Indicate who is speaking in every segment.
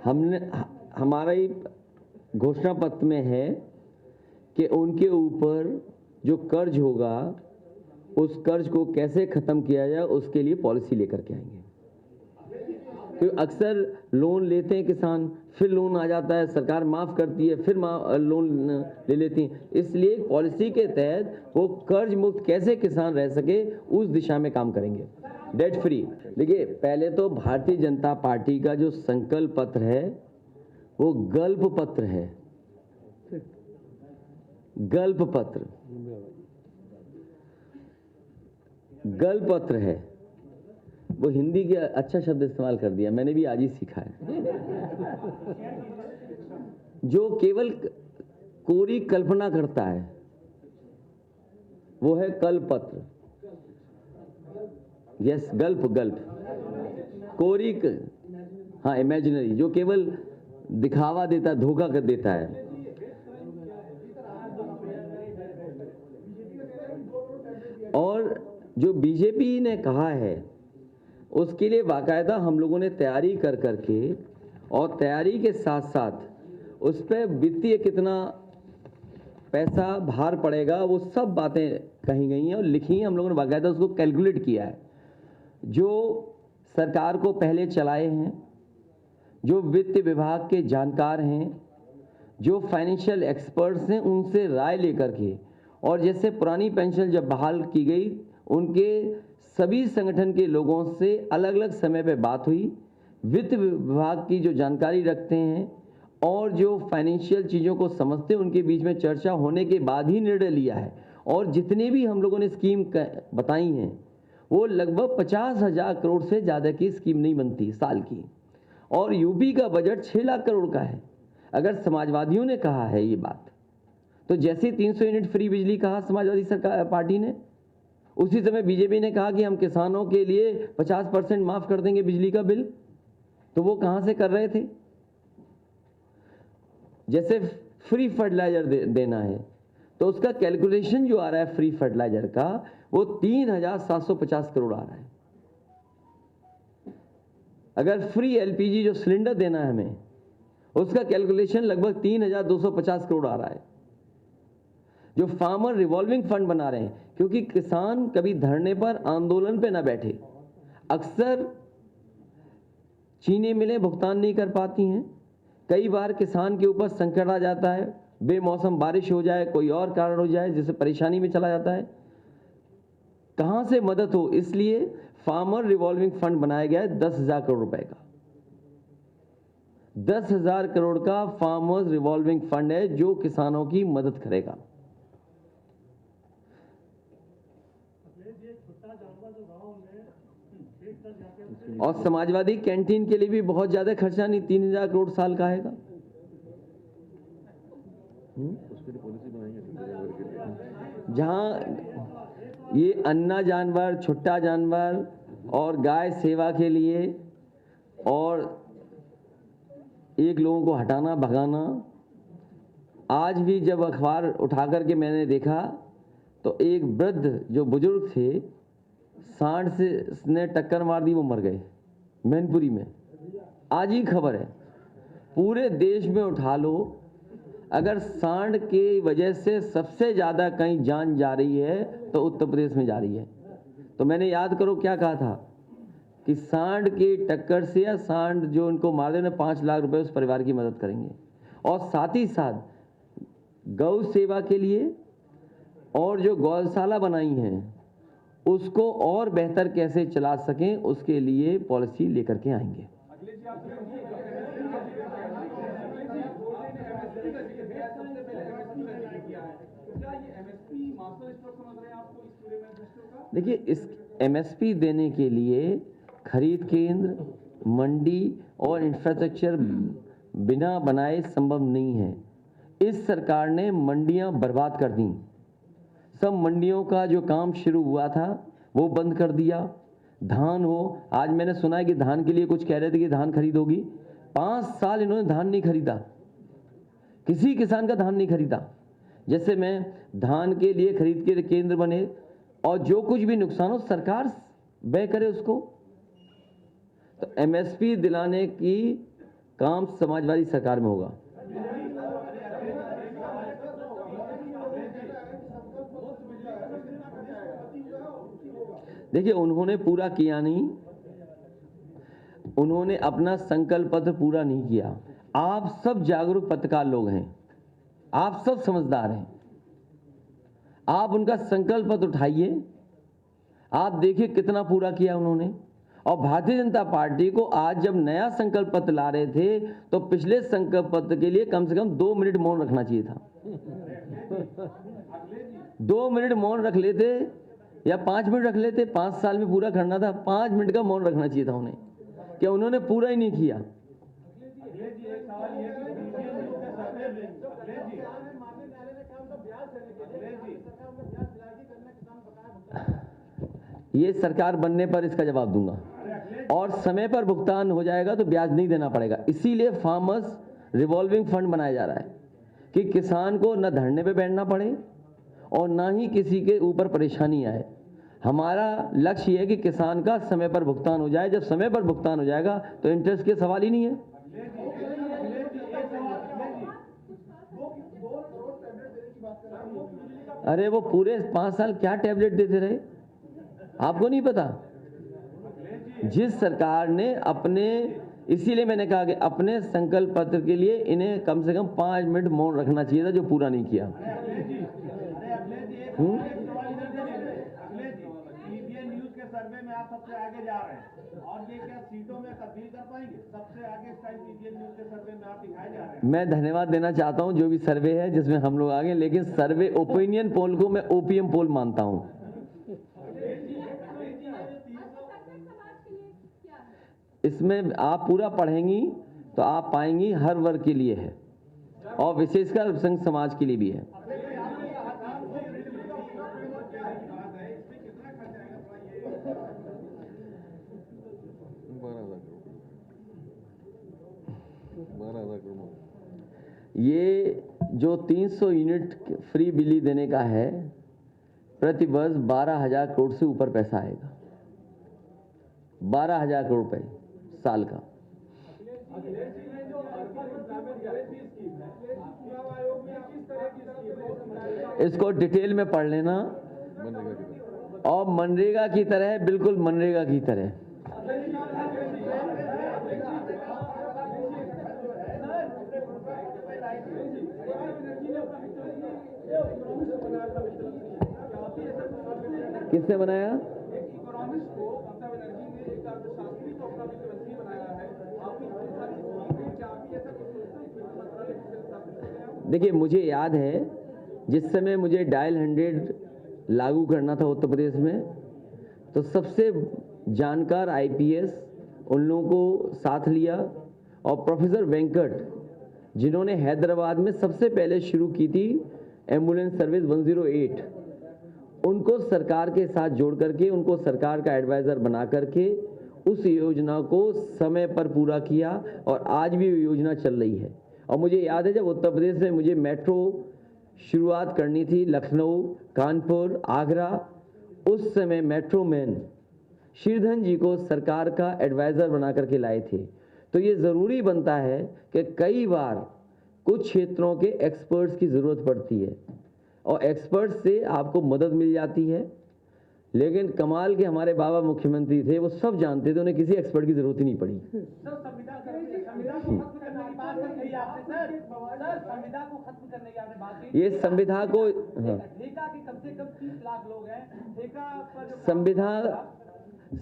Speaker 1: हमने हमारा ही घोषणा पत्र में है कि उनके ऊपर जो कर्ज होगा उस कर्ज को कैसे खत्म किया जाए उसके लिए पॉलिसी लेकर के आएंगे। तो अक्सर लोन लेते हैं किसान, फिर लोन आ जाता है, सरकार माफ करती है, फिर लोन ले लेती है। इसलिए पॉलिसी के तहत वो कर्ज मुक्त कैसे किसान रह सके उस दिशा में काम करेंगे, डेट फ्री। देखिए, पहले तो भारतीय जनता पार्टी का जो संकल्प पत्र है वो गल्प पत्र है, गल्प पत्र, गल्प पत्र है। वो हिंदी के अच्छा शब्द इस्तेमाल कर दिया, मैंने भी आज ही सीखा है। जो केवल कोरी कल्पना करता है वो है कल्प पत्र। यस, गल्प, गल्प, कोरी, हाँ, इमेजिनरी, जो केवल दिखावा देता, धोखा कर देता है। और जो बीजेपी ने कहा है उसके लिए बाकायदा हम लोगों ने तैयारी कर करके, और तैयारी के साथ साथ उस पर वित्तीय कितना पैसा भार पड़ेगा वो सब बातें कही गई हैं और लिखी हैं। हम लोगों ने बाकायदा उसको कैलकुलेट किया है। जो सरकार को पहले चलाए हैं, जो वित्त विभाग के जानकार हैं, जो फाइनेंशियल एक्सपर्ट्स हैं, उनसे राय लेकर के, और जैसे पुरानी पेंशन जब बहाल की गई उनके सभी संगठन के लोगों से अलग अलग समय पे बात हुई, वित्त विभाग की जो जानकारी रखते हैं और जो फाइनेंशियल चीज़ों को समझते हैं उनके बीच में चर्चा होने के बाद ही निर्णय लिया है। और जितने भी हम लोगों ने स्कीम बताई हैं वो लगभग 50,000 करोड़ से ज़्यादा की स्कीम नहीं बनती साल की, और यूपी का बजट 6 लाख करोड़ का है। अगर समाजवादियों ने कहा है ये बात, तो जैसे 300 यूनिट फ्री बिजली कहा समाजवादी सरकार पार्टी ने, उसी समय बीजेपी ने कहा कि हम किसानों के लिए 50% माफ कर देंगे बिजली का बिल। तो वो कहां से कर रहे थे? जैसे फ्री फर्टिलाइजर देना है तो उसका कैलकुलेशन जो आ रहा है फ्री फर्टिलाइजर का वो 3,750 करोड़ आ रहा है। अगर फ्री एलपीजी जो सिलेंडर देना है हमें, उसका कैलकुलेशन लगभग 3,250 करोड़ आ रहा है। जो फार्मर रिवॉल्विंग फंड बना रहे हैं, क्योंकि किसान कभी धरने पर, आंदोलन पे ना बैठे, अक्सर चीनी मिलें भुगतान नहीं कर पाती हैं, कई बार किसान के ऊपर संकट आ जाता है, बेमौसम बारिश हो जाए, कोई और कारण हो जाए जिससे परेशानी में चला जाता है, कहां से मदद हो, इसलिए फार्मर रिवॉल्विंग फंड बनाया गया है 10,000 करोड़ रुपए का। 10,000 करोड़ का फार्मर्स रिवॉल्विंग फंड है जो किसानों की मदद करेगा। और समाजवादी कैंटीन के लिए भी बहुत ज्यादा खर्चा नहीं, 3,000 करोड़ साल का आएगा। जहां ये अन्ना जानवर, छुट्टा जानवर और गाय सेवा के लिए और एक लोगों को हटाना भगाना, आज भी जब अखबार उठा करके मैंने देखा तो एक वृद्ध जो बुजुर्ग थे, सांड से ने टक्कर मार दी, वो मर गए मैनपुरी में। आज ही खबर है, पूरे देश में उठा लो, अगर सांड की वजह से सबसे ज़्यादा कहीं जान जा रही है तो उत्तर प्रदेश में जा रही है। तो मैंने याद करो क्या कहा था कि सांड की टक्कर से या सांड जो उनको मार देने 5 लाख रुपए उस परिवार की मदद करेंगे। और साथ ही साथ गौ सेवा के लिए और जो गौशाला बनाई हैं उसको और बेहतर कैसे चला सकें उसके लिए पॉलिसी लेकर के आएंगे। देखिए, इस एमएसपी देने के लिए खरीद केंद्र, मंडी और इंफ्रास्ट्रक्चर बिना बनाए संभव नहीं है। इस सरकार ने मंडियां बर्बाद कर दी, सब मंडियों का जो काम शुरू हुआ था वो बंद कर दिया। धान हो, आज मैंने सुना है कि धान के लिए कुछ कह रहे थे कि धान खरीद होगी, 5 साल इन्होंने धान नहीं खरीदा, किसी किसान का धान नहीं खरीदा। जैसे मैं धान के लिए खरीद के केंद्र बने और जो कुछ भी नुकसान हो सरकार व्यय करे उसको। तो एमएसपी दिलाने की काम समाजवादी सरकार में होगा। देखिए, उन्होंने पूरा किया नहीं, उन्होंने अपना संकल्प पत्र पूरा नहीं किया। आप सब जागरूक पत्रकार लोग हैं, आप सब समझदार हैं, आप उनका संकल्प पत्र उठाइए, आप देखिए कितना पूरा किया उन्होंने। और भारतीय जनता पार्टी को आज जब नया संकल्प पत्र ला रहे थे तो पिछले संकल्प पत्र के लिए कम से कम 2 मिनट मौन रखना चाहिए था। 2 मिनट मौन रख लेते या 5 मिनट रख लेते, 5 साल में पूरा करना था, 5 मिनट का मौन रखना चाहिए था उन्हें। क्या उन्होंने पूरा ही नहीं किया? ये सरकार बनने पर इसका जवाब दूंगा, और समय पर भुगतान हो जाएगा तो ब्याज नहीं देना पड़ेगा। इसीलिए फार्मर्स रिवॉल्विंग फंड बनाया जा रहा है कि किसान को न धरने पे बैठना पड़े और ना ही किसी के ऊपर परेशानी आए। हमारा लक्ष्य ये है कि किसान का समय पर भुगतान हो जाए। जब समय पर भुगतान हो जाएगा तो इंटरेस्ट के सवाल ही नहीं है। अरे वो पूरे 5 साल क्या टैबलेट देते रहे, आपको नहीं पता? जिस सरकार ने अपने, इसीलिए मैंने कहा कि अपने संकल्प पत्र के लिए इन्हें कम से कम 5 मिनट मौन रखना चाहिए था, जो पूरा नहीं किया।
Speaker 2: सर्वे में आप सबसे आगे जा रहे हैं और ये क्या सीटों में तब्दील कर पाएंगे? सबसे आगे इस टाइम पीटीआई न्यूज़ के सर्वे में आप दिखाए जा रहे हैं।
Speaker 1: मैं धन्यवाद देना चाहता हूं जो भी सर्वे है जिसमें हम लोग आगे, लेकिन सर्वे ओपिनियन पोल को मैं ओपीएम पोल मानता हूं। इसमें आप पूरा पढ़ेंगी तो आप पाएंगी हर वर्ग के लिए है और विशेषकर अल्पसंख्यक समाज के लिए भी है। ये जो 300 यूनिट फ्री बिजली देने का है, प्रति वर्ष 12,000 करोड़ से ऊपर पैसा आएगा। 12,000 करोड़ रुपए साल का। इसको डिटेल में पढ़ लेना। और मनरेगा की तरह, बिल्कुल मनरेगा की तरह। किसने बनाया? देखिए, मुझे याद है जिस समय मुझे डायल 100 लागू करना था उत्तर प्रदेश में, तो सबसे जानकार आईपीएस उन लोगों को साथ लिया और प्रोफेसर वेंकट, जिन्होंने हैदराबाद में सबसे पहले शुरू की थी एम्बुलेंस सर्विस 108, उनको सरकार के साथ जोड़ करके, उनको सरकार का एडवाइज़र बना करके उस योजना को समय पर पूरा किया और आज भी वो योजना चल रही है। और मुझे याद है जब उत्तर प्रदेश में मुझे मेट्रो शुरुआत करनी थी, लखनऊ, कानपुर, आगरा, उस समय मेट्रो मैन श्रीधन जी को सरकार का एडवाइज़र बना करके लाए थे। तो ये ज़रूरी बनता है कि कई बार कुछ क्षेत्रों के एक्सपर्ट्स की ज़रूरत पड़ती है और एक्सपर्ट्स से आपको मदद मिल जाती है। लेकिन कमाल के हमारे बाबा मुख्यमंत्री थे, वो सब जानते थे, उन्हें किसी एक्सपर्ट की ज़रूरत ही नहीं पड़ी। ये संविधान को,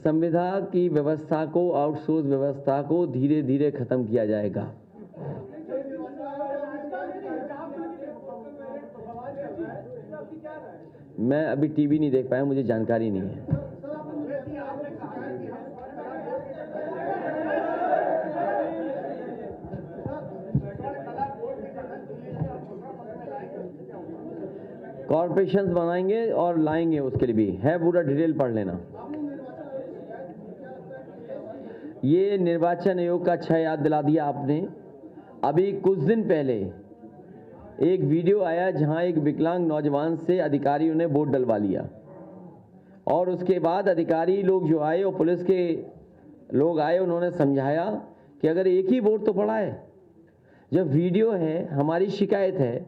Speaker 1: संविधान की व्यवस्था को, आउटसोर्स व्यवस्था को धीरे धीरे खत्म किया जाएगा। मैं अभी टीवी नहीं देख पाया, मुझे जानकारी नहीं है। कॉर्पोरेशंस बनाएंगे और लाएंगे, उसके लिए भी है, पूरा डिटेल पढ़ लेना। ये निर्वाचन आयोग का अच्छा याद दिला दिया आपने। अभी कुछ दिन पहले एक वीडियो आया जहां एक विकलांग नौजवान से अधिकारियों ने वोट डलवा लिया और उसके बाद अधिकारी लोग जो आए और पुलिस के लोग आए, उन्होंने समझाया कि अगर एक ही वोट तो पड़ा है, जब वीडियो है, हमारी शिकायत है,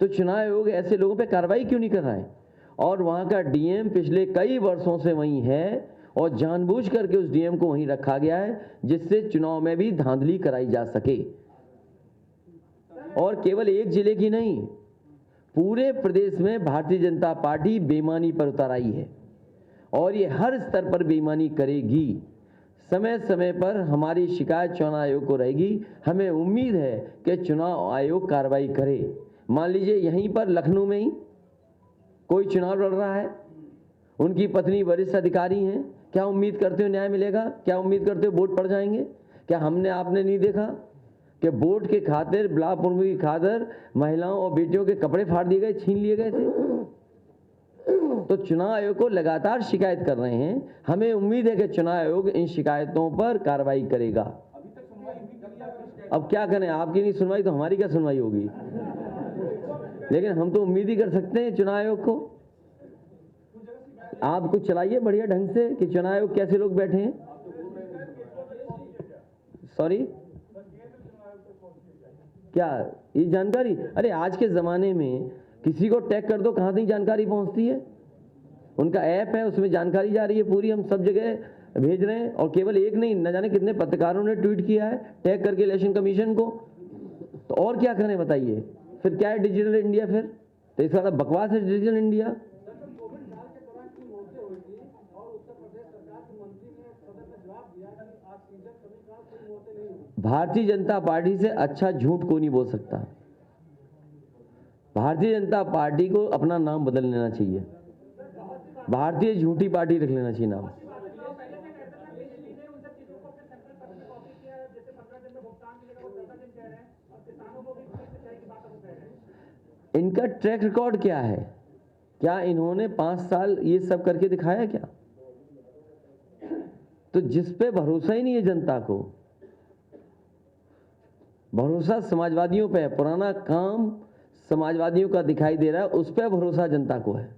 Speaker 1: तो चुनाव आयोग ऐसे लोगों पे कार्रवाई क्यों नहीं कर रहा है? और वहाँ का डीएम पिछले कई वर्षों से वहीं है और जानबूझ करके उस डीएम को वहीं रखा गया है जिससे चुनाव में भी धांधली कराई जा सके। और केवल एक जिले की नहीं, पूरे प्रदेश में भारतीय जनता पार्टी बेईमानी पर उतर आई है और ये हर स्तर पर बेईमानी करेगी। समय समय पर हमारी शिकायत चुनाव आयोग को रहेगी। हमें उम्मीद है कि चुनाव आयोग कार्रवाई करे। मान लीजिए यहीं पर लखनऊ में ही कोई चुनाव लड़ रहा है, उनकी पत्नी वरिष्ठ अधिकारी हैं, क्या उम्मीद करते हो न्याय मिलेगा? क्या उम्मीद करते हो वोट पड़ जाएंगे? क्या हमने आपने नहीं देखा कि वोट के खातिर बिलासपुर की खातिर महिलाओं और बेटियों के कपड़े फाड़ दिए गए, छीन लिए गए थे? तो चुनाव आयोग को लगातार शिकायत कर रहे हैं। हमें उम्मीद है कि चुनाव आयोग इन शिकायतों पर कार्रवाई करेगा। अब क्या करें, आपकी नहीं सुनवाई तो हमारी क्या सुनवाई होगी? लेकिन हम तो उम्मीद ही कर सकते हैं चुनाव आयोग को। आप कुछ चलाइए बढ़िया ढंग से कि चुनाव आयोग कैसे लोग बैठे हैं। सॉरी, क्या ये जानकारी? अरे आज के ज़माने में किसी को टैग कर दो, कहाँ तक जानकारी पहुँचती है। उनका ऐप है, उसमें जानकारी जा रही है पूरी, हम सब जगह भेज रहे हैं। और केवल एक नहीं, न जाने कितने पत्रकारों ने ट्वीट किया है टैग करके इलेक्शन कमीशन को। तो और क्या करें बताइए? फिर क्या है डिजिटल इंडिया? फिर तो इसका बकवास है digital India. Bharatiya Janata party से अच्छा झूठ कोई नहीं बोल सकता। भारतीय जनता पार्टी को अपना नाम बदल लेना चाहिए, भारतीय झूठी पार्टी रख लेना चाहिए नाम। इनका ट्रैक रिकॉर्ड क्या है? क्या इन्होंने 5 साल ये सब करके दिखाया क्या? तो जिस पे भरोसा ही नहीं है जनता को, भरोसा समाजवादियों पे है, पुराना काम समाजवादियों का दिखाई दे रहा है, उस पे भरोसा जनता को है।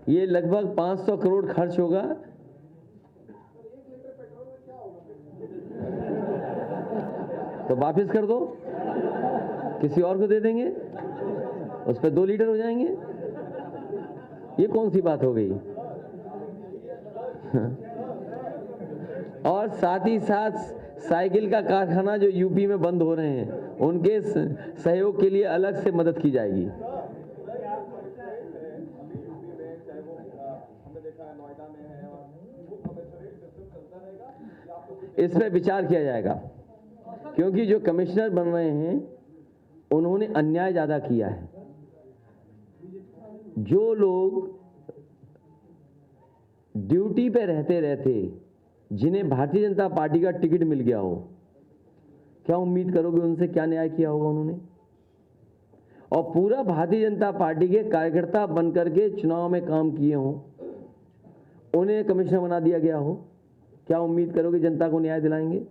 Speaker 1: ये लगभग 500 करोड़ खर्च होगा। तो वापस कर दो, किसी और को दे देंगे, उस पर 2 लीटर हो जाएंगे। ये कौन सी बात हो गई? और साथ ही साथ साइकिल का कारखाना जो यूपी में बंद हो रहे हैं, उनके सहयोग के लिए अलग से मदद की जाएगी। इस पर विचार किया जाएगा, क्योंकि जो कमिश्नर बन रहे हैं उन्होंने अन्याय ज़्यादा किया है। जो लोग ड्यूटी पे रहते रहते जिन्हें भारतीय जनता पार्टी का टिकट मिल गया हो, क्या उम्मीद करोगे उनसे क्या न्याय किया होगा उन्होंने? और पूरा भारतीय जनता पार्टी के कार्यकर्ता बनकर के चुनाव में काम किए हों, उन्हें कमिश्नर बना दिया गया हो, क्या उम्मीद करोगे जनता को न्याय दिलाएंगे?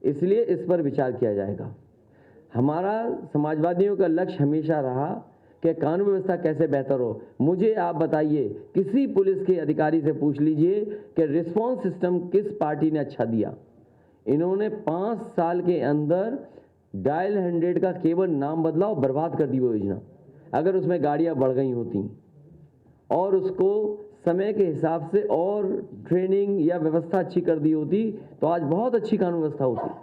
Speaker 1: इसलिए इस पर विचार किया जाएगा। हमारा समाजवादियों का लक्ष्य हमेशा रहा कि कानून व्यवस्था कैसे बेहतर हो। मुझे आप बताइए, किसी पुलिस के अधिकारी से पूछ लीजिए कि रिस्पॉन्स सिस्टम किस पार्टी ने अच्छा दिया। इन्होंने 5 साल के अंदर डायल 100 का केवल नाम बदला और बर्बाद कर दी वो योजना। अगर उसमें गाड़ियां बढ़ गई होती और उसको समय के हिसाब से और ट्रेनिंग या व्यवस्था अच्छी कर दी होती, तो आज बहुत अच्छी कानून व्यवस्था होती।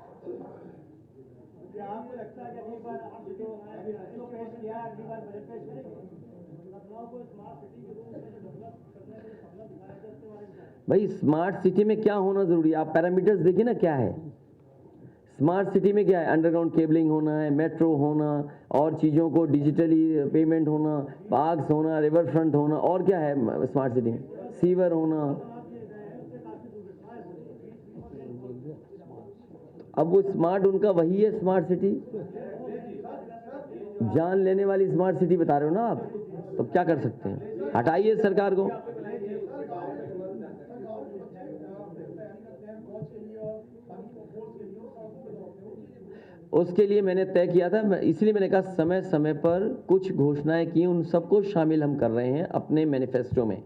Speaker 1: भाई स्मार्ट सिटी में क्या होना जरूरी है? आप पैरामीटर्स देखिए ना, क्या है स्मार्ट सिटी में? क्या है? अंडरग्राउंड केबलिंग होना है, मेट्रो होना, और चीज़ों को डिजिटली पेमेंट होना, पार्क्स होना, रिवर फ्रंट होना, और क्या है स्मार्ट सिटी में? सीवर होना। अब वो स्मार्ट उनका वही है स्मार्ट सिटी, जान लेने वाली स्मार्ट सिटी बता रहे हो ना आप, तो क्या कर सकते हैं? हटाइए सरकार को। उसके लिए मैंने तय किया था, इसलिए मैंने कहा समय समय पर कुछ घोषणाएं की, उन सबको शामिल हम कर रहे हैं अपने मैनिफेस्टो में।